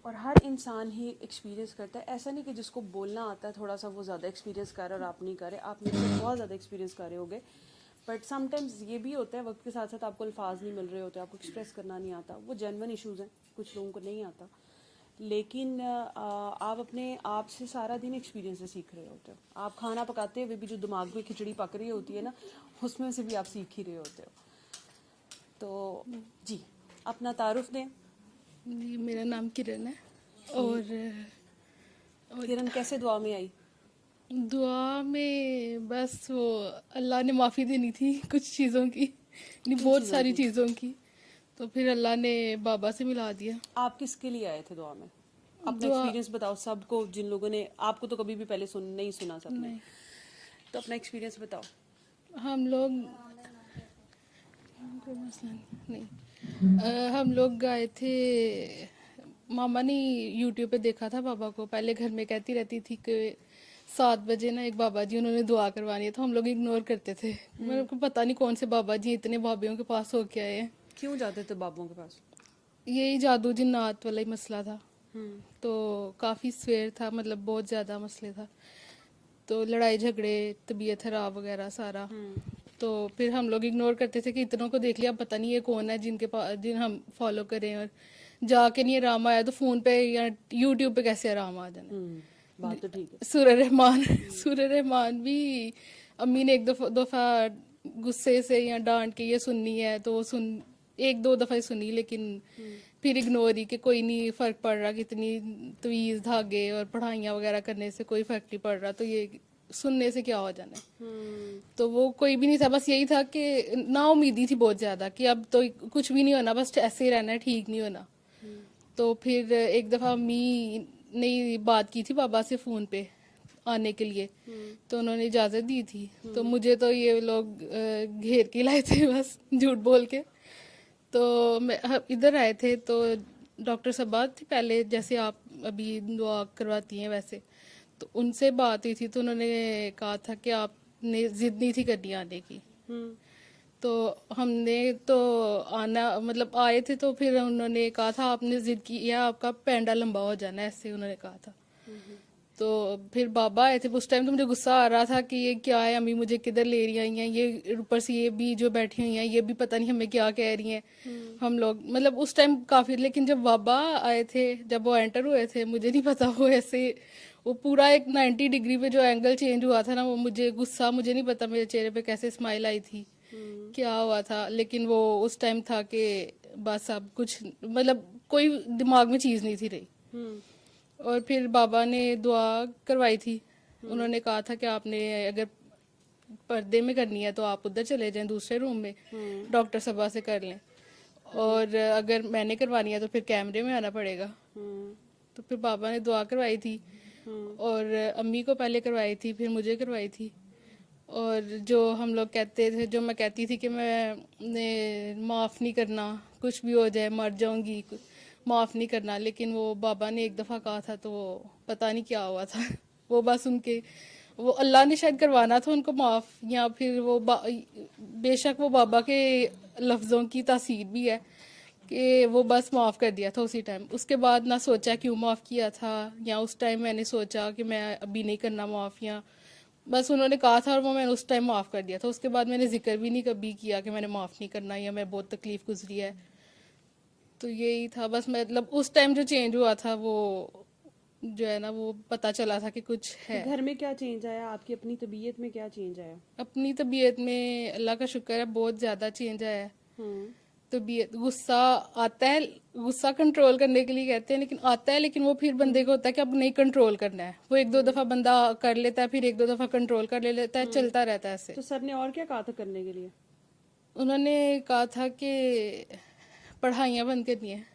और हर इंसान ही एक्सपीरियंस करता है, ऐसा नहीं कि जिसको बोलना आता है थोड़ा सा वो ज़्यादा एक्सपीरियंस कर रहे और आप नहीं कर रहे, आप मेरे से बहुत ज़्यादा एक्सपीरियंस कर रहे होगे। बट समटाइम्स ये भी होता है वक्त के साथ साथ आपको अल्फाज नहीं मिल रहे होते, आपको एक्सप्रेस करना नहीं आता, वो जेन्युइन इश्यूज़ हैं, कुछ लोगों को नहीं आता। लेकिन आप अपने आप से सारा दिन एक्सपीरियंस से सीख रहे होते हो। आप खाना पकाते हुए भी जो दिमाग में खिचड़ी पक रही होती है ना, उसमें से भी आप सीख ही रहे होते हो। तो जी, अपना तारुफ दें। जी, मेरा नाम किरण है। और किरण कैसे दुआ में आई? दुआ में बस वो अल्लाह ने माफ़ी देनी थी कुछ चीज़ों की, नहीं किन बहुत चीज़ों सारी की? चीज़ों की। तो फिर अल्लाह ने बाबा से मिला दिया। आप किसके लिए आए थे दुआ में? अपना दुआ एक्सपीरियंस बताओ सबको, जिन लोगों ने आपको तो कभी भी पहले नहीं सुना सबने, नहीं, तो अपना एक्सपीरियंस बताओ। हम लोग कोई मसला नहीं, हम लोग गए थे। मामा ने यूट्यूब पे देखा था बाबा को, पहले घर में कहती रहती थी कि 7 बजे ना एक बाबा जी उन्होंने दुआ करवानी है, तो हम लोग इग्नोर करते थे। मेरे को पता नहीं कौन से बाबा जी इतने बाबियों के पास हो के आए हैं। क्यों जाते थे बाबुओं के पास? यही जादू जिन्नात वाला ही मसला था। हम्म। तो काफ़ी स्वेर था, मतलब बहुत ज़्यादा मसले था। तो लड़ाई झगड़े, तबीयत खराब वगैरह सारा। तो फिर हम लोग इग्नोर करते थे कि इतनों को देख लिया, पता नहीं ये कौन है जिनके पास जिन हम फॉलो करें, और जाके नहीं आराम आया तो फ़ोन पे या यूट्यूब पे कैसे आराम आ जाना। बात तो ठीक है। सूर्य रहमान सूर्य रहमान भी अम्मी ने एक दफ़ा गुस्से से या डांट के ये सुननी है तो वो सुन, एक दो दफ़ा ही सुनी, लेकिन फिर इग्नोर ही कि कोई नहीं फ़र्क पड़ रहा, कितनी तवीज़ धागे और पढ़ाइयाँ वगैरह करने से कोई फ़र्क नहीं पड़ रहा, तो ये सुनने से क्या हो जाना है। तो वो कोई भी नहीं था, बस यही था कि ना उम्मीदी थी बहुत ज़्यादा कि अब तो कुछ भी नहीं होना, बस ऐसे ही रहना है, ठीक नहीं होना। तो फिर एक दफ़ा अम्मी ने बात की थी बाबा से फ़ोन पे आने के लिए, तो उन्होंने इजाज़त दी थी। तो मुझे तो ये लोग घेर के लाए थे बस झूठ बोल के। तो इधर आए थे तो डॉक्टर साहब बात थी पहले, जैसे आप अभी दुआ करवाती हैं वैसे, तो उनसे बात हुई थी। तो उन्होंने कहा था कि आपने ज़िद नहीं थी करनी आने की। तो हमने तो आना, मतलब आए थे, तो फिर उन्होंने कहा था आपने ज़िद की या आपका पैंडा लंबा हो जाना है, ऐसे उन्होंने कहा था। तो फिर बाबा आए थे, उस टाइम तो मुझे गुस्सा आ रहा था कि ये क्या है, अम्मी मुझे किधर ले रही आई हैं, ये ऊपर से ये भी जो बैठी हुई हैं ये भी पता नहीं हमें क्या कह रही हैं। हम लोग मतलब उस टाइम काफ़ी, लेकिन जब बाबा आए थे, जब वो एंटर हुए थे, मुझे नहीं पता वो ऐसे वो पूरा एक 90 डिग्री पे जो एंगल चेंज हुआ था ना, वो मुझे गुस्सा, मुझे नहीं पता मेरे चेहरे पे कैसे स्माइल आई थी, क्या हुआ था, लेकिन वो उस टाइम था कि बस अब कुछ मतलब कोई दिमाग में चीज़ नहीं थी रही। और फिर बाबा ने दुआ करवाई थी। उन्होंने कहा था कि आपने अगर पर्दे में करनी है तो आप उधर चले जाएं दूसरे रूम में, डॉक्टर सबा से कर लें, और अगर मैंने करवानी है तो फिर कैमरे में आना पड़ेगा। तो फिर बाबा ने दुआ करवाई थी, और अम्मी को पहले करवाई थी, फिर मुझे करवाई थी। और जो हम लोग कहते थे, जो मैं कहती थी कि मैं माफ़ नहीं करना, कुछ भी हो जाए मर जाऊंगी, माफ़ नहीं करना, लेकिन वो बाबा ने एक दफ़ा कहा था तो पता नहीं क्या हुआ था वो बस उनके, वो अल्लाह ने शायद करवाना था उनको माफ़, या फिर वो बेशक वो बाबा के लफ्ज़ों की तासीर भी है कि वो बस माफ़ कर दिया था उसी टाइम। उसके बाद ना सोचा क्यों माफ़ किया था, या उस टाइम मैंने सोचा कि मैं अभी नहीं करना माफ़, या बस उन्होंने कहा था और वो मैंने उस टाइम माफ़ कर दिया था। उसके बाद मैंने जिक्र भी नहीं कभी किया कि मैंने माफ़ नहीं करना या मैं बहुत तकलीफ़ गुजरी है। तो यही था बस, मतलब उस टाइम जो चेंज हुआ था वो जो है ना, वो पता चला था कि कुछ तो है। घर में क्या चेंज आया, आपकी अपनी तबीयत में क्या चेंज आया? अपनी तबीयत में अल्लाह का शुक्र है बहुत ज़्यादा चेंज आया है। तबीयत, गुस्सा आता है, गुस्सा कंट्रोल करने के लिए कहते हैं, लेकिन आता है, लेकिन वो फिर बंदे को होता है कि अब नहीं कंट्रोल करना है। वो एक दो दफ़ा बंदा कर लेता है, फिर एक दो दफ़ा कंट्रोल कर ले लेता है, चलता रहता है ऐसे। तो सर ने और क्या कहा था करने के लिए? उन्होंने कहा था कि पढ़ाइयाँ बंद करनी है।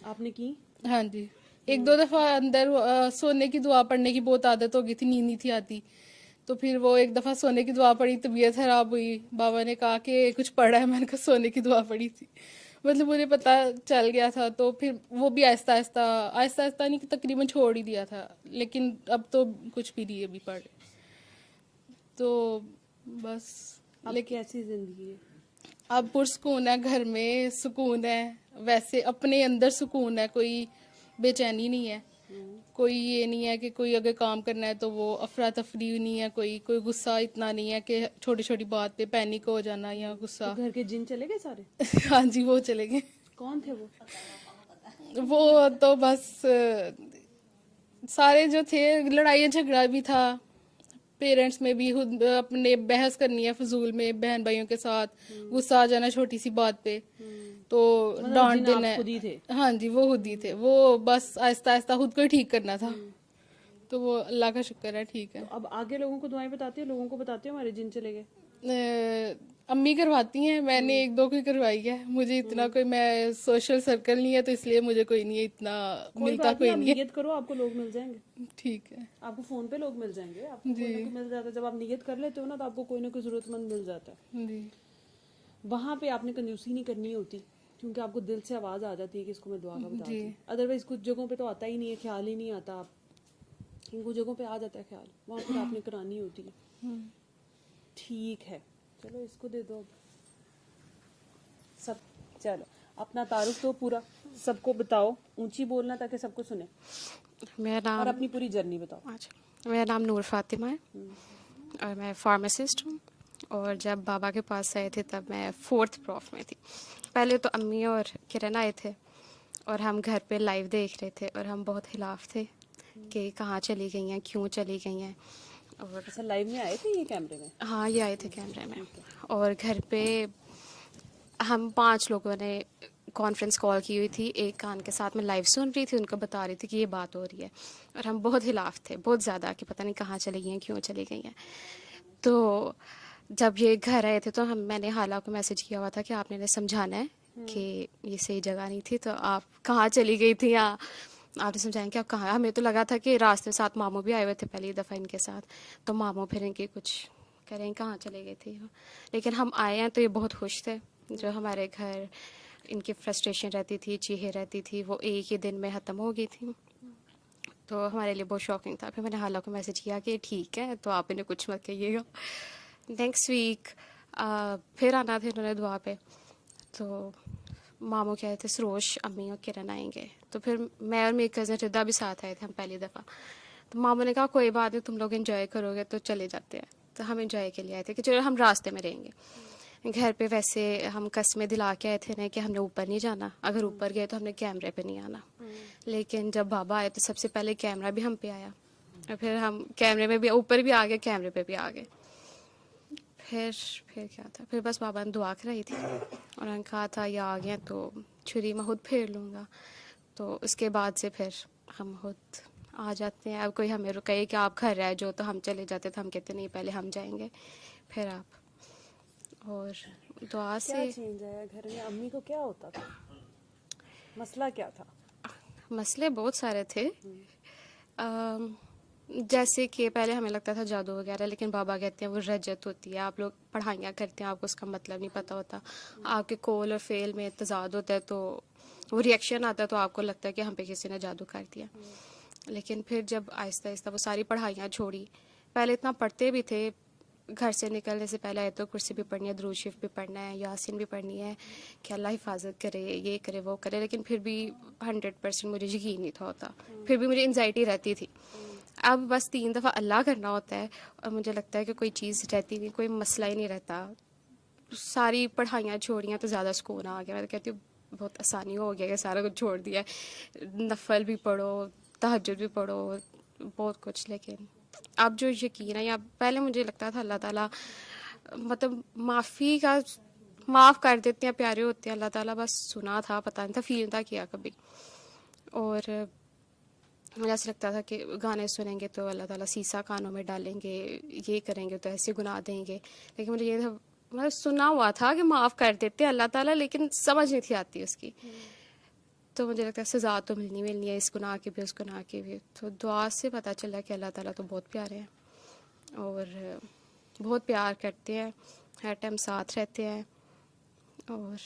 आपने की? हाँ जी, एक दो दफ़ा अंदर सोने की दुआ पढ़ने की बहुत आदत हो गई थी, नींद नहीं थी आती, तो फिर वो एक दफ़ा सोने की दुआ पढ़ी, तबीयत खराब हुई, बाबा ने कहा कि कुछ पढ़ा है, मैंने कहा सोने की दुआ पढ़ी थी, मतलब मुझे पता चल गया था। तो फिर वो भी आहिस्ता आहिस्ता आहिस्ता आहिस्ता नहीं कि तकरीबन छोड़ ही दिया था, लेकिन अब तो कुछ भी नहीं अभी पढ़, तो बस। अब लेकिन कैसी जिंदगी है? अब पुरसकून है, घर में सुकून है, वैसे अपने अंदर सुकून है, कोई बेचैनी नहीं है, कोई ये नहीं है कि कोई अगर काम करना है तो वो अफरा तफरी नहीं है, कोई कोई गुस्सा इतना नहीं है कि छोटी छोटी बात पे पैनिक हो जाना या तो गुस्सा। घर के जिन चले गए सारे? हाँ जी, वो चले गए। कौन थे वो? वो तो बस सारे जो थे, लड़ाई झगड़ा भी था, पेरेंट्स में भी खुद अपने बहस करनी है फजूल में बहन भाइयों के साथ, गुस्सा आ जाना छोटी सी बात पे, तो मतलब डांट जिन देना आप है। खुद ही थे? हाँ जी, वो खुद ही थे, वो बस आहिस्ता आहिस्ता खुद को ही ठीक करना था, तो वो अल्लाह का शुक्र है ठीक है। तो अब आगे लोगों को दुआएं बताती हो, लोगों को बताती हो हमारे जिन चले गए? अम्मी करवाती हैं, मैंने एक दो की करवाई है, मुझे इतना कोई, मैं सोशल सर्कल नहीं है तो इसलिए मुझे कोई नहीं है इतना, कोई मिलता बात नहीं, कोई आप नहीं है। नियत करो, आपको लोग मिल जाएंगे। ठीक है आपको फोन पे लोग मिल जाएंगे, आपको कोई ना कोई मिल जाता है। जब आप नियत कर लेते हो ना, तो आपको कोई ना कोई जरूरतमंद मिल जाता है। जी। वहां पे आपने कंजूसी नहीं करनी होती, क्योंकि आपको दिल से आवाज आ जाती है कि इसको मैं दुआ का बता जी। दूं। अदरवाइज कुछ जगहों पे तो आता ही नहीं है, ख्याल ही नहीं आता। आप कुछ जगहों पे आ जाता है ख्याल, वहां पर आपने करानी होती है। ठीक है, चलो इसको दे दो अब सब। चलो अपना तारुफ तो पूरा सबको बताओ, ऊंची बोलना ताकि सबको सुने, मेरा और नाम अपनी पूरी जर्नी बताओ। अच्छा, मेरा नाम नूर फातिमा है और मैं फार्मासिस्ट हूँ। और जब बाबा के पास आए थे तब मैं 4th प्रॉफ में थी। पहले तो अम्मी और किरण आए थे और हम घर पे लाइव देख रहे थे और हम बहुत खिलाफ थे कि कहाँ चली गई हैं, क्यों चली गई हैं। और अच्छा, लाइव में आए थे ये कैमरे में? हाँ, ये आए थे कैमरे में। और घर पे हम 5 लोगों ने कॉन्फ्रेंस कॉल की हुई थी, एक कान के साथ में लाइव सुन रही थी, उनको बता रही थी कि ये बात हो रही है। और हम बहुत खिलाफ थे, बहुत ज़्यादा, कि पता नहीं कहाँ चली गई हैं, क्यों चली गई हैं। तो जब ये घर आए थे तो मैंने हाला को मैसेज किया हुआ था कि आपने इन्हें समझाना है कि ये सही जगह नहीं थी, तो आप कहाँ चली गई थी, या आपने समझाएं कि आप कहाँ। हमें तो लगा था कि रास्ते में साथ मामू भी आए हुए थे पहली दफ़ा इनके साथ, तो मामू फिर इनके कुछ करें कहाँ चले गए थे। लेकिन हम आए हैं तो ये बहुत खुश थे। जो हमारे घर इनकी फ्रस्ट्रेशन रहती थी, चीखें रहती थी, वो एक ही दिन में ख़त्म हो गई थी। तो हमारे लिए बहुत शॉकिंग था। फिर मैंने हाला को मैसेज किया कि ठीक है, तो आप इन्हें कुछ मत कहिएगा। नेक्स्ट वीक फिर आना थे इन्होंने दुआ पे, तो मामू कह रहे थे सरोज, अम्मी और किरण आएंगे। तो फिर मैं और मेरी कज़न रिदा भी साथ आए थे, हम पहली दफ़ा। तो मामू ने कहा कोई बात नहीं, तुम लोग एंजॉय करोगे तो चले जाते हैं। तो हम एंजॉय के लिए आए थे कि चलो हम रास्ते में रहेंगे। घर पे वैसे हम कस्में दिला के आए थे ना कि हमने ऊपर नहीं जाना, अगर ऊपर गए तो हमने कैमरे पे नहीं आना। लेकिन जब बाबा आए तो सबसे पहले कैमरा भी हम पे आया, और फिर हम कैमरे में भी ऊपर भी आ गए, कैमरे पे भी आ गए। फिर क्या था, फिर बस बाबा ने दुआ कराई थी और उन्होंने कहा था ये आ गए तो छुरी मैं खुद फेर लूँगा। तो उसके बाद से फिर हम खुद आ जाते हैं। अब कोई हमें रुकाए कि आप घर रह जाओ तो हम चले जाते, तो हम कहते नहीं, पहले हम जाएंगे फिर आप। और दुआ क्या से चेंज आया घर में? अम्मी को क्या होता था? मसला क्या था? मसले बहुत सारे थे। जैसे कि पहले हमें लगता था जादू वगैरह, लेकिन बाबा कहते हैं वो रजत होती है। आप लोग पढ़ाइयाँ करते हैं, आपको उसका मतलब नहीं पता होता। आपके कोल और फेल में तजाद होता है, तो वो रिएक्शन आता है, तो आपको लगता है कि हम पे किसी ने जादू कर दिया। लेकिन फिर जब आहिस्ता आहिस्ता वो सारी पढ़ाइयाँ छोड़ी, पहले इतना पढ़ते भी थे, घर से निकलने से पहले आयतो कुर्सी भी पढ़नी है, दुरूद शरीफ भी पढ़ना है, यासीन भी पढ़नी है कि अल्लाह हिफाजत करे, ये करे वो करे। लेकिन फिर भी 100% मुझे यकीन नहीं था होता, फिर भी मुझे एंजाइटी रहती थी। अब बस 3 दफ़ा अल्लाह करना होता है और मुझे लगता है कि कोई चीज़ रहती नहीं, कोई मसला ही नहीं रहता। सारी पढ़ाइयाँ छोड़ियाँ तो ज़्यादा सुकून आ गया। मैं तो कहती हूँ बहुत आसानी हो गया कि सारा कुछ छोड़ दिया है। नफल भी पढ़ो, तहज्जुद भी पढ़ो, बहुत कुछ। लेकिन अब जो यकीन है, या पहले मुझे लगता था अल्लाह ताला मतलब माफ़ी का माफ़ कर देते हैं, प्यारे होते हैं अल्लाह ताला, बस सुना था, पता नहीं था, फील था किया कभी। और मुझे ऐसा लगता था कि गाने सुनेंगे तो अल्लाह ताला सीसा कानों में डालेंगे, ये करेंगे तो ऐसे गुनाह देंगे। लेकिन मुझे ये था, मतलब सुना हुआ था कि माफ़ कर देते हैं अल्लाह ताला, लेकिन समझ नहीं थी आती उसकी। तो मुझे लगता है सज़ा तो मिलनी है, इस गुनाह की भी उस गुनाह की भी। तो दुआ से पता चला कि अल्लाह ताला तो बहुत प्यारे हैं और बहुत प्यार करते हैं, हर टाइम साथ रहते हैं। और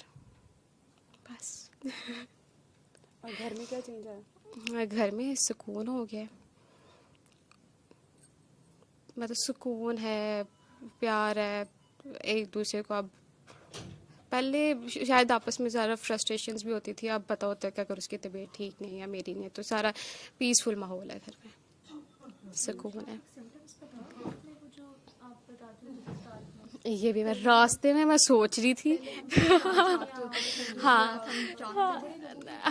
बस और घर में क्या चेंज आया? घर में सुकून हो गया, मतलब सुकून है, प्यार है, एक दूसरे को अब पहले शायद आपस में ज़्यादा फ्रस्ट्रेशंस भी होती थी, अब पता होता है कि अगर उसकी तबीयत ठीक नहीं है मेरी नहीं है, तो सारा पीसफुल माहौल है घर में, सुकून है। ये भी मैं रास्ते में मैं सोच रही थी हाँ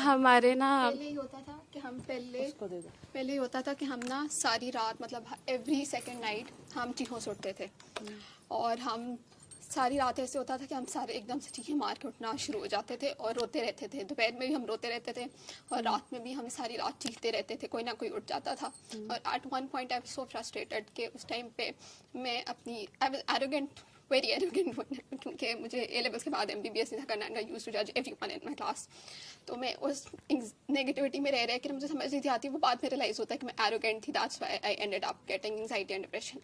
हमारे ना पहले ही होता था कि हम पहले ही होता था कि हम ना सारी रात मतलब एवरी सेकंड नाइट हम चीखों से उठते थे और हम सारी रात ऐसे होता था कि हम सारे एकदम से चीखें मार के उठना शुरू हो जाते थे और रोते रहते थे। दोपहर में भी हम रोते रहते थे और रात में भी हम सारी रात चीखते रहते थे, कोई ना कोई उठ जाता था। और at one point I was so frustrated कि उस टाइम पे मैं अपनी I was arrogant, very arrogant, क्योंकि मुझे ए लेवल्स के बाद MBBS नहीं था करना, आई यूज्ड टू जज एवरीवन इन माय क्लास। तो मैं उस नेगेटिविटी में रह कि मुझे समझ नहीं आती, वो बाद में रियलाइज़ होता है कि मैं एरोगेंट थी, that's why I ended up getting anxiety and depression.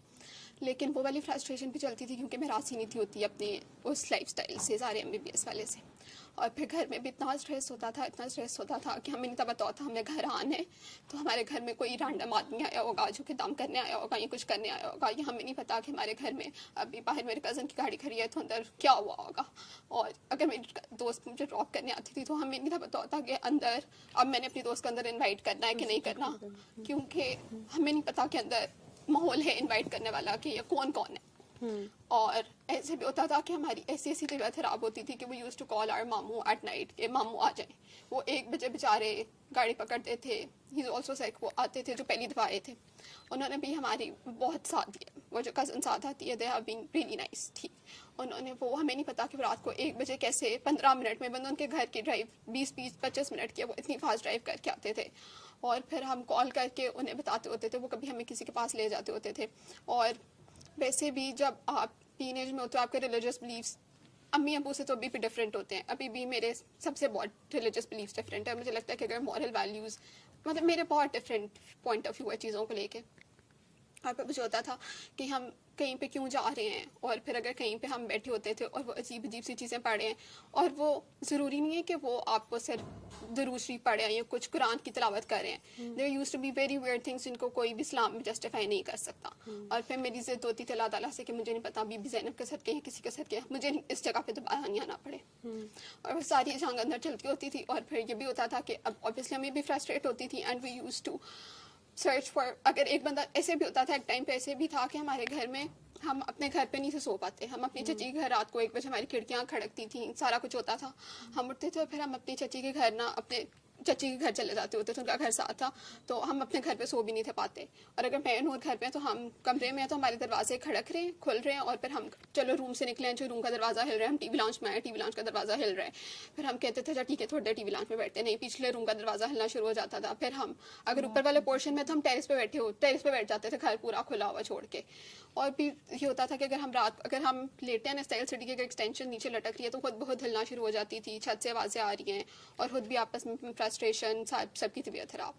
लेकिन वो वाली फ्रस्ट्रेशन भी चलती थी क्योंकि मैं राजी नहीं थी होती अपने उस लाइफस्टाइल से, सारे MBBS वाले से। और फिर घर में भी इतना स्ट्रेस होता था कि हमें नहीं पता होता हमें घर आना है तो हमारे घर में कोई रैंडम आदमी आया होगा जो कि दम करने आया होगा या कुछ करने आया होगा, ये हमें नहीं पता कि हमारे घर में अभी बाहर मेरे कज़न की गाड़ी खड़ी है तो अंदर क्या हुआ होगा। और अगर मेरी दोस्त मुझे ड्रॉप करने आती थी तो हमें नहीं पता होता कि अंदर अब मैंने अपनी दोस्त को अंदर इन्वाइट करना है कि नहीं करना, क्योंकि हमें नहीं पता कि अंदर माहौल है इनवाइट करने वाला कि ये कौन कौन है। और ऐसे भी होता था कि हमारी ऐसी तबीयत खराब होती थी कि वो यूज्ड टू कॉल आवर मामू एट नाइट कि मामू आ जाए। वो 1 बजे बेचारे गाड़ी पकड़ते थे, ही इज़ ऑल्सो सिक, वो आते थे जो पहली दफ़ा आए थे, उन्होंने भी हमारी बहुत साथ दिया। वो जो कज़न साथ आती है they have been really nice, ठीक। उन्होंने वो हमें नहीं पता कि वो रात को 1 बजे कैसे 15 मिनट में बंद उनके घर की ड्राइव 20-25 मिनट की, वो इतनी फास्ट ड्राइव करके आते थे और फिर हम कॉल करके उन्हें बताते होते थे, वो कभी हमें किसी के पास ले जाते होते थे। और वैसे भी जब आप टीनेज में होते हो आपके रिलीजियस बिलीव्स अम्मी अबू से तो अभी भी डिफरेंट होते हैं, अभी भी मेरे सबसे बहुत रिलीजियस बिलीव्स डिफरेंट है। मुझे लगता है कि अगर मॉरल वैल्यूज़ मतलब मेरे बहुत डिफरेंट पॉइंट ऑफ व्यू है चीज़ों को लेके। और फिर मुझे होता था कि हम कहीं पे क्यों जा रहे हैं, और फिर अगर कहीं पे हम बैठे होते थे और वो अजीब अजीब सी चीज़ें पढ़ रहे हैं, और वो ज़रूरी नहीं है कि वो आपको सिर्फ दरूद शरीफ पढ़ रहे हैं या कुछ कुरान की तिलावत कर रहे हैं। There used to be very weird things जिनको कोई भी इस्लाम में जस्टिफाई नहीं कर सकता। और फिर मेरी ज़िद होती थी अल्लाह ताला से कि मुझे नहीं पता बीबी ज़ैनब के साथ के किसी के साथ के मुझे इस जगह पे दोबारा नहीं आना पड़े। और वो सारी जंग अंदर चलती होती थी। और फिर ये भी होता था कि अब ऑब्वियसली हमें भी फ्रस्ट्रेट होती थी and we used to search for, अगर एक बंदा ऐसे भी होता था, एक टाइम पे ऐसे भी था कि हमारे घर में हम अपने घर पे नहीं से सो पाते, हम अपनी चची के घर रात को 1 बजे हमारी खिड़कियाँ खड़कती थी, सारा कुछ होता था, हम उठते थे और फिर हम अपनी चची के घर ना अपने चची के घर चले जाते होते थे, उनका घर साथ था तो हम अपने घर पे सो भी नहीं थे पाते। और अगर मैं नूर घर पे तो हम कमरे में हैं तो हमारे दरवाजे खड़क रहे हैं, खुल रहे हैं, और फिर हम चलो रूम से निकले हैं, जो रूम का दरवाज़ा हिल रहा है, हम टीवी लॉन्च में आए, टीवी लॉन्च का दरवाज़ा हिल रहा है, फिर हम कहते थे ठीक है थोड़ी देर टीवी लॉन्च में बैठते, नहीं पिछले रूम का दरवाज़ा हिलना शुरू हो जाता था। फिर हम अगर ऊपर वाले पोर्शन में तो हम टेरिस पे बैठे हो, टेरिस पे बैठ जाते थे घर पूरा खुला हुआ छोड़ के। और भी ये होता था कि अगर हम लेटे हैं ना स्टाइल सिटी की अगर एक्सटेंशन नीचे लटक रही है तो खुद बहुत हिलना शुरू हो जाती थी, छत से आवाज़ें आ रही हैं और खुद भी आपस में फ्रस्ट्रेशन, सबकी तबीयत खराब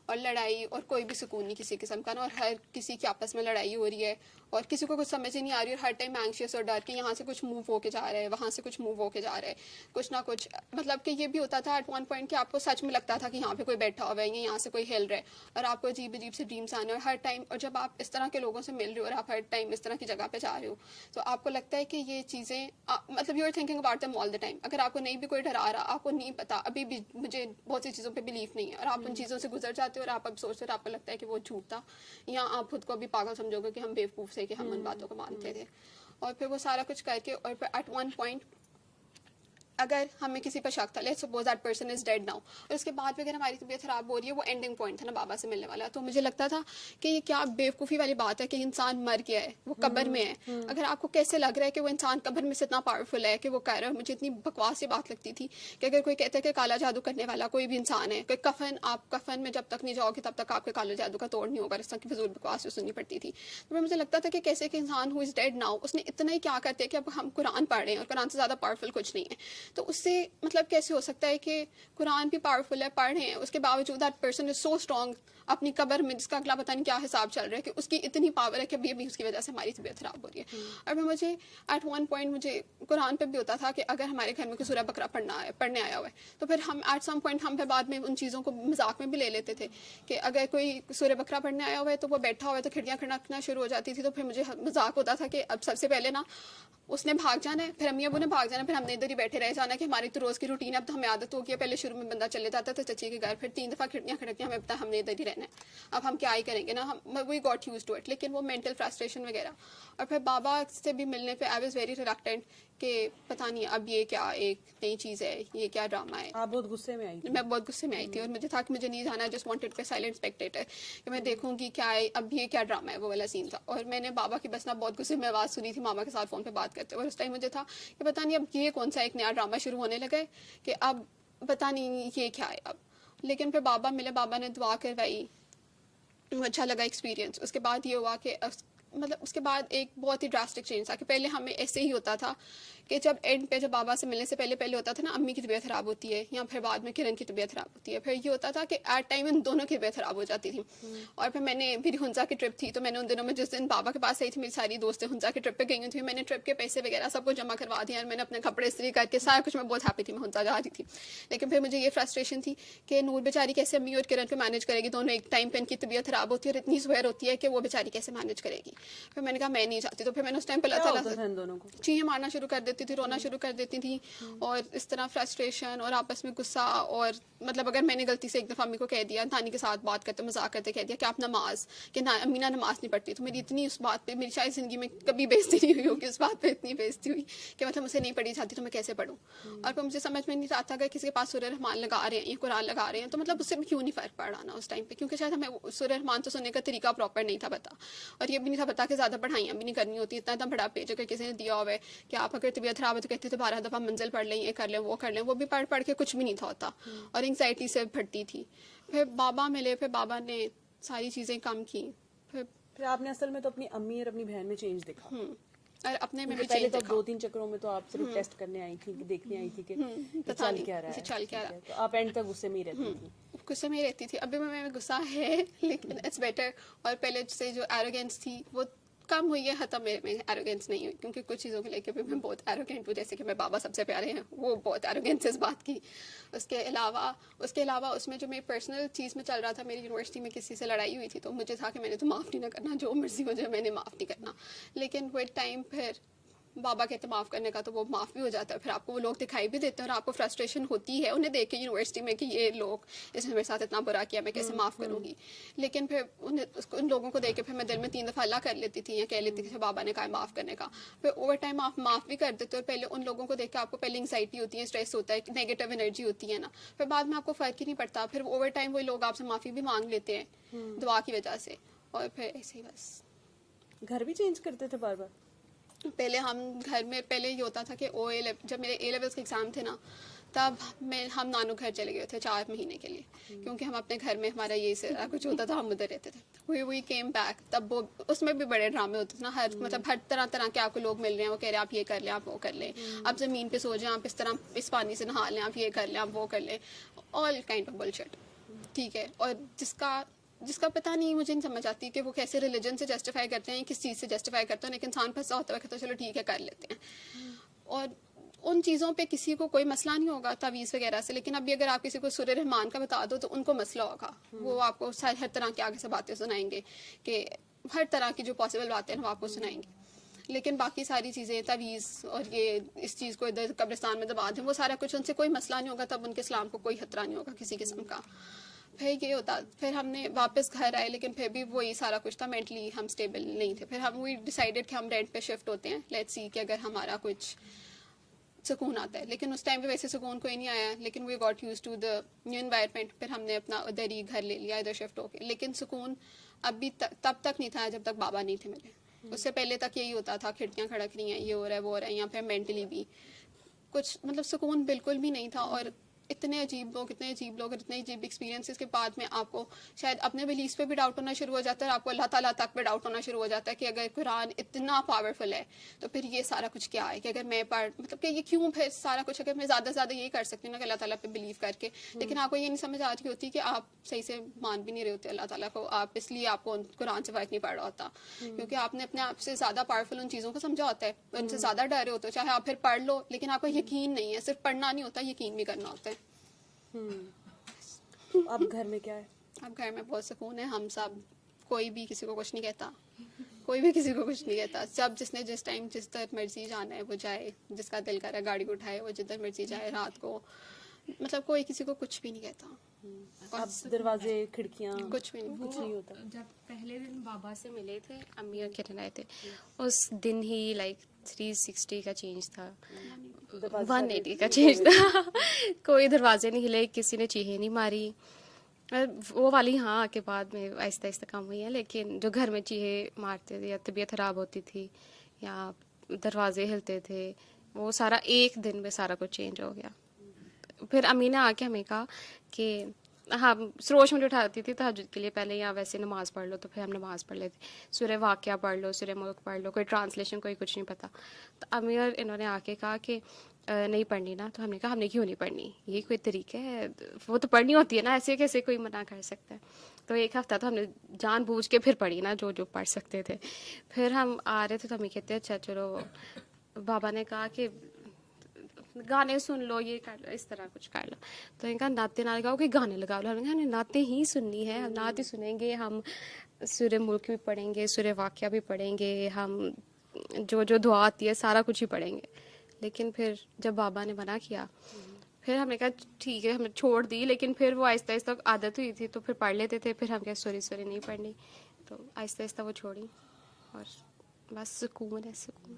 और लड़ाई और कोई भी सुकून नहीं किसी किस्म का ना, और हर किसी की आपस में लड़ाई हो रही है और किसी को कुछ समझ ही नहीं आ रही, और हर टाइम एंग्शियस और डर के यहाँ से कुछ मूव होके जा रहा है, वहाँ से कुछ मूव होके जा रहा है, कुछ ना कुछ। मतलब कि ये भी होता था एट वन पॉइंट कि आपको सच में लगता था कि यहाँ पे कोई बैठा हुआ है या यहाँ से कोई हिल रहा है, और आपको अजीब अजीब से ड्रीम्स आने, और हर टाइम, और जब आप इस तरह के लोगों से मिल रहे हो और आप हर टाइम इस तरह की जगह पे जा रहे हो तो आपको लगता है कि ये चीज़ें मतलब you are thinking about them all the time. अगर आपको नहीं भी कोई डरा रहा, आपको नहीं पता, अभी भी मुझे बहुत सी चीज़ों पे बिलीफ नहीं है, और आप उन चीज़ों से गुजर जाते हो और आप अब सोचते हो, आपको लगता है कि वो झूठ था, या आप खुद को भी पागल समझोगे कि हम बेवकूफ़ थे कि हम उन बातों को मानते थे। और फिर वो सारा कुछ करके, और फिर एट वन पॉइंट अगर हमें किसी पर शक था, let's suppose that person is dead now, और उसके बाद भी अगर हमारी तबीयत खराब हो रही है, वो एंडिंग पॉइंट था ना बाबा से मिलने वाला, तो मुझे लगता था कि ये क्या बेवकूफ़ी वाली बात है कि इंसान मर गया है, वो कब्र में है। अगर आपको कैसे लग रहा है कि वो इंसान कब्र में से इतना पावरफुल है कि वो कह रहा है, मुझे इतनी बकवास सी बात लगती थी कि अगर कोई कहता है कि काला जादू करने वाला कोई भी इंसान है, कोई कफन, आप कफन में जब तक नहीं जाओगे तब तक आपके काले जादू का तोड़ नहीं होगा, इस तरह की फजूल बकवास सुननी पड़ती थी। तो मुझे लगता था कि कैसे कि इंसान हु इज़ डेड नाउ, उसने इतना ही क्या करते हैं कि अब हम कुरान पढ़ रहे हैं और कुरान से ज़्यादा पावरफुल कुछ नहीं है। तो उससे मतलब कैसे हो सकता है कि कुरान भी पावरफुल है, पढ़ रहे हैं, उसके बावजूद that person is so strong अपनी कब्र में, जिसका अगला पता नहीं क्या हिसाब चल रहा है, कि उसकी इतनी पावर है कि अभी उसकी वजह से हमारी तबीयत खराब हो रही है। और मैं मुझे एट वन पॉइंट मुझे कुरान पे भी होता था कि अगर हमारे घर में कोई सूरह बकरा पढ़ने आया हुआ है तो फिर हम एट सम पॉइंट हम फिर बाद में उन चीज़ों को मजाक में भी ले लेते थे कि अगर कोई सूरह बकरा पढ़ने आया हुआ है तो वो बैठा हुआ है तो खिड़कियाँ खड़कना शुरू हो जाती थी, तो फिर मुझे मजाक होता था कि अब सबसे पहले ना उसने भाग जाना है, फिर अम्मी अबू ने भाग जाना, फिर हमने इधर ही बैठे रह जाना कि हमारी तो रोज़ की रूटीन है। अब तो हमें आदत हो गई है, पहले शुरू में बंदा चले जाता था चची के घर, फिर 3 दफ़ा खिड़कियाँ खड़कती, हमें पता हमने इधर ही रहना है, अब हम क्या ही करेंगे ना, हम we got used to it. लेकिन वो मेंटल फ्रस्ट्रेशन वगैरह, और फिर बाबा से भी मिलने पे आई वाज वेरी रिलक्टेंट कि पता नहीं अब ये क्या एक नई चीज़ है, ये क्या ड्रामा है। आप बहुत गुस्से में आई थी? मैं बहुत गुस्से में आई थी और मुझे था कि मुझे नहीं जाना, just wanted to silent spectator कि मैं देखूंगी क्या है, अब ये क्या ड्रामा है, वो वाला सीन था। और मैंने बाबा की बस ना बहुत गुस्से में आवाज़ सुनी थी मामा के साथ फ़ोन पे बात करते, और उस टाइम मुझे था कि पता नहीं अब ये कौन सा एक नया ड्रामा शुरू होने लगा है कि अब पता नहीं ये क्या है अब। लेकिन फिर बाबा मिले, बाबा ने दुआ करवाई, अच्छा लगा एक्सपीरियंस। उसके बाद ये हुआ कि मतलब उसके बाद एक बहुत ही ड्रास्टिक चेंज था कि पहले हमें ऐसे ही होता था कि जब एंड पे जब बाबा से मिलने से पहले होता था ना अम्मी की तबीयत ख़राब होती है या फिर बाद में किरण की तबीयत ख़राब होती है, फिर ये होता था कि एट टाइम इन दोनों की तबीयत ख़राब हो जाती थी। और फिर मैंने मेरी हुंजा की ट्रिप थी तो मैंने उन दिनों में जिस दिन बाबा के पास आई थी, मेरी सारी दोस्तें हुंजा की ट्रिप पे गई हुई थी, मैंने ट्रिप के पैसे वगैरह सब कुछ जमा करवा दिया और मैंने अपने कपड़े इस्त्री करके सारा कुछ, मैं बहुत हैप्पी थी, मैं हुंजा जा रही थी। लेकिन फिर मुझे ये फ्रस्ट्रेशन थी कि नूर बेचारी कैसे अम्मी और किरण को मैनेज करेगी, दोनों एक टाइम पे इनकी तबीयत ख़राब होती है और इतनी स्वेयर होती है कि वो बेचारी कैसे मैनेज करेगी। फिर मैंने कहा मैं नहीं चाहती, तो फिर मैंने उस टाइम पे अल्लाह ताला दोनों को चीज़ें मारना शुरू कर देती थी, रोना शुरू कर देती थी, और इस तरह फ्रस्ट्रेशन और आपस में गुस्सा। और मतलब अगर मैंने गलती से एक दफ़ा अम्मी को कह दिया, नानी के साथ बात करते मजाक करते कह दिया कि आप नमाज कि ना अम्मी ना नमाज नहीं पढ़ती, तो मेरी इतनी उस बात पे, मेरी शायद ज़िंदगी में कभी बेइज्जती नहीं हुई होगी उस बात पे, इतनी बेइज्जती हुई कि मतलब मुझसे नहीं पढ़ी जाती तो मैं कैसे पढ़ूँ। और फिर मुझे समझ में नहीं आता अगर किसी के पास सूरह रहमान लगा रहे हैं या कुरान लगा रहे हैं तो मतलब उससे भी क्यों नहीं फ़र्क पड़ रहा ना उस टाइम पे, क्योंकि शायद हमें सूरह रहमान तो सुनने का तरीका प्रॉपर नहीं था पता, और ये भी नहीं था पता कि ज़्यादा पढ़ाइयाँ भी नहीं करनी होती। इतना बड़ा पेज अगर किसी ने दिया हुआ है कि आप अगर तबीयत खराब है तो कहते थे 12 दफ़ा मंजिल पढ़ लें, ये कर लें, वो कर लें, वो भी पढ़ के कुछ भी नहीं था होता, और एंग्जाइटी से भरती थी। फिर बाबा मिले, फिर बाबा ने सारी चीज़ें कम की, फिर आपने असल में तो अपनी अम्मी और अपनी बहन में चेंज देखा। और अपने में भी पहले चेंज तो देखा। 2-3 चक्रों में तो आप सिर्फ टेस्ट करने आई थी, देखने आई थी कि पता चल नहीं क्या रहा है, चल क्या रहा है। तो आप एंड तक गुस्से में ही रहती थी। गुस्से में ही रहती थी, अभी मैं गुस्सा है लेकिन इट्स बेटर। और पहले से जो एरोगेंस थी वो कम हुई है, ख़त्म में एरोगेंस नहीं हुई, क्योंकि कुछ चीज़ों को लेकर भी मैं बहुत एरोगेंट हूँ, जैसे कि मैं बाबा सबसे प्यारे हैं, वो बहुत एरोगेंस इस बात की। उसके अलावा उसमें जो मेरी पर्सनल चीज़ में चल रहा था, मेरी यूनिवर्सिटी में किसी से लड़ाई हुई थी तो मुझे था कि मैंने तो माफ़ नहीं ना करना, जो मर्जी हो जाए मैंने माफ़ नहीं करना। लेकिन विद टाइम फिर बाबा कहते माफ़ करने का तो वो माफ़ भी हो जाता है, फिर आपको वो लोग दिखाई भी देते हैं और आपको फ्रस्ट्रेशन होती है उन्हें देख के यूनिवर्सिटी में कि ये लोग इसने मेरे साथ इतना बुरा किया, मैं कैसे माफ़ करूँगी। लेकिन फिर उन लोगों को देख के फिर मैं दिल में 3 दफ़ा अल्लाह कर लेती थी या कह लेती थी कि बाबा ने कहा माफ़ करने का। फिर ओवर टाइम आप माफ़ भी कर देते हो, और पहले उन लोगों को देख के आपको पहले एंग्जाइटी होती है, स्ट्रेस होता है, नेगेटिव एनर्जी होती है ना, फिर बाद में आपको फ़र्क ही नहीं पड़ता, फिर ओवर टाइम वही लोग आपसे माफ़ी भी मांग लेते हैं दुआ की वजह से। और फिर ऐसे ही बस घर भी चेंज करते थे बार बार? पहले हम घर में पहले ये होता था कि जब मेरे A लेवल्स के एग्ज़ाम थे ना तब हम नानू घर चले गए थे 4 महीने के लिए, क्योंकि हम अपने घर में हमारा ये सारा कुछ होता था, हम उधर रहते थे। वी केम बैक, तब वो उसमें भी बड़े ड्रामे होते थे ना, मतलब हर तरह के आपको लोग मिल रहे हैं, वो कह रहे हैं आप ये कर लें, आप वो कर लें, आप ज़मीन पे सो जाएं, आप इस तरह इस पानी से नहा लें, आप ये कर लें, आप वो कर लें, ऑल काइंड ऑफ बुलशिट। ठीक है, और जिसका पता नहीं, मुझे नहीं समझ आती कि वो कैसे रिलीजन से जस्टिफाई करते हैं, किस चीज़ से जस्टिफाई करते हैं, लेकिन इंसान फंसा होता है कहता है चलो ठीक है कर लेते हैं। और उन चीज़ों पे किसी को कोई मसला नहीं होगा तावीज़ वगैरह से, लेकिन अभी अगर आप किसी को सूरह रहमान का बता दो तो उनको मसला होगा, वो आपको हर तरह की आगे से बातें सुनाएंगे कि हर तरह की जो पॉसिबल बातें हैं वो आपको सुनाएंगे। लेकिन बाकी सारी चीज़ें तावीज़ और ये इस चीज़ को इधर कब्रिस्तान में दबा दें, वो सारा कुछ उनसे कोई मसला नहीं होगा, तब उनके इस्लाम को कोई खतरा नहीं होगा किसी किस्म का। फिर ये होता, फिर हमने वापस घर आए, लेकिन फिर भी वही सारा कुछ था, मेंटली हम स्टेबल नहीं थे। फिर हम वी डिसाइडेड कि हम रेंट पे शिफ्ट होते हैं, लेट्स सी कि अगर हमारा कुछ सुकून आता है। लेकिन उस टाइम पे वैसे सुकून कोई नहीं आया, लेकिन we got used to the new environment. फिर हमने अपना उधर ही घर ले लिया, इधर शिफ्ट होके। लेकिन सुकून अभी तब तक नहीं था जब तक बाबा नहीं थे मेरे। उससे पहले तक यही होता था, खिड़कियाँ खड़क रही हैं, ये हो रहा है वो हो रहा है, या फिर मेंटली भी कुछ मतलब सुकून बिल्कुल भी नहीं था। और इतने अजीब लोग और इतने अजीब एक्सपीरियंसेस के बाद में आपको शायद अपने बिलीफ पे भी डाउट होना शुरू हो जाता है, और आपको अल्लाह ताला तक पे डाउट होना शुरू हो जाता है कि अगर कुरान इतना पावरफुल है तो फिर ये सारा कुछ क्या है, कि अगर मैं मतलब कि ये क्यों फिर सारा कुछ, अगर मैं ज़्यादा से ज़्यादा यही कर सकती हूँ ना कि अल्लाह ताला पे बिलीव करके, लेकिन आपको ये नहीं समझ आ रही होती कि आप सही से मान भी नहीं रहे होते अल्लाह ताला को, आप इसलिए आपको कुरान से फ़र्क नहीं पड़ रहा होता, क्योंकि आपने अपने आप से ज़्यादा पावरफुल उन चीज़ों को समझा होता है, उनसे ज़्यादा डरे होते हो, चाहे आप फिर पढ़ लो लेकिन आपको यकीन नहीं है, सिर्फ पढ़ना नहीं होता, यकीन भी करना होता है। अब घर में क्या है? अब घर में बहुत सुकून है, हम सब, कोई भी किसी को कुछ नहीं कहता, कोई भी किसी को कुछ नहीं कहता, सब जिसने जिस टाइम जिस तरह मर्जी जाना है वो जाए, जिसका दिल करे गाड़ी उठाए वो जिधर मर्जी जाए रात को, मतलब कोई किसी को कुछ भी नहीं कहता। अब दरवाजे खिड़कियाँ कुछ भी नहीं। कुछ नहीं होता। जब पहले दिन बाबा से मिले थे, अम्मी और किरण आए थे, उस दिन ही लाइक 360 का चेंज था, 180 का चेंज था। कोई दरवाजे नहीं हिले, किसी ने चीखें नहीं मारी, वो वाली हाँ के बाद में आहिस्ता आहिस्ता कम हुई है, लेकिन जो घर में चीखें मारते थे या तबीयत खराब होती थी या दरवाजे हिलते थे, वो सारा एक दिन में सारा कुछ चेंज हो गया। फिर अम्मी ने आके हमें कहा कि हाँ, रोज मुझे उठाती थी तहज्जुद के लिए, पहले या वैसे नमाज पढ़ लो, तो फिर हम नमाज पढ़ लेते, सूरह वाक़िया पढ़ लो, सूरह मुल्क पढ़ लो, कोई ट्रांसलेशन कोई कुछ नहीं पता। तो अम्मी और इन्होंने आके कहा कि नहीं पढ़नी ना, तो हमने कहा हमने क्यों नहीं पढ़नी, ये कोई तरीका है, वो तो पढ़नी होती है ना, ऐसे कैसे कोई मना कर सकता है। तो एक हफ्ता तो हमने जानबूझ के फिर पढ़ी ना, जो जो पढ़ सकते थे। फिर हम आ रहे थे तो हमें कहते अच्छा चलो, बाबा ने कहा कि गाने सुन लो, ये कर लो, इस तरह कुछ कर लो। तो इनका नाते ना लगाओ कि गाने लगा लो, हमने कहा हमने नाते ही सुननी है, हम नात ही सुनेंगे, हम सूरह मुल्क भी पढ़ेंगे, सूरह वाक़िया भी पढ़ेंगे, हम जो जो दुआ आती है सारा कुछ ही पढ़ेंगे। लेकिन फिर जब बाबा ने मना किया, फिर हमने कहा ठीक है, हमने छोड़ दी, लेकिन फिर वो आहिस्ता आहिस्ता आदत हुई थी तो फिर पढ़ लेते थे, फिर हम क्या सॉरी सॉरी नहीं पढ़नी, तो आहिस्ता आहिस्ता वो छोड़ी और बस सुकून है, सुकून।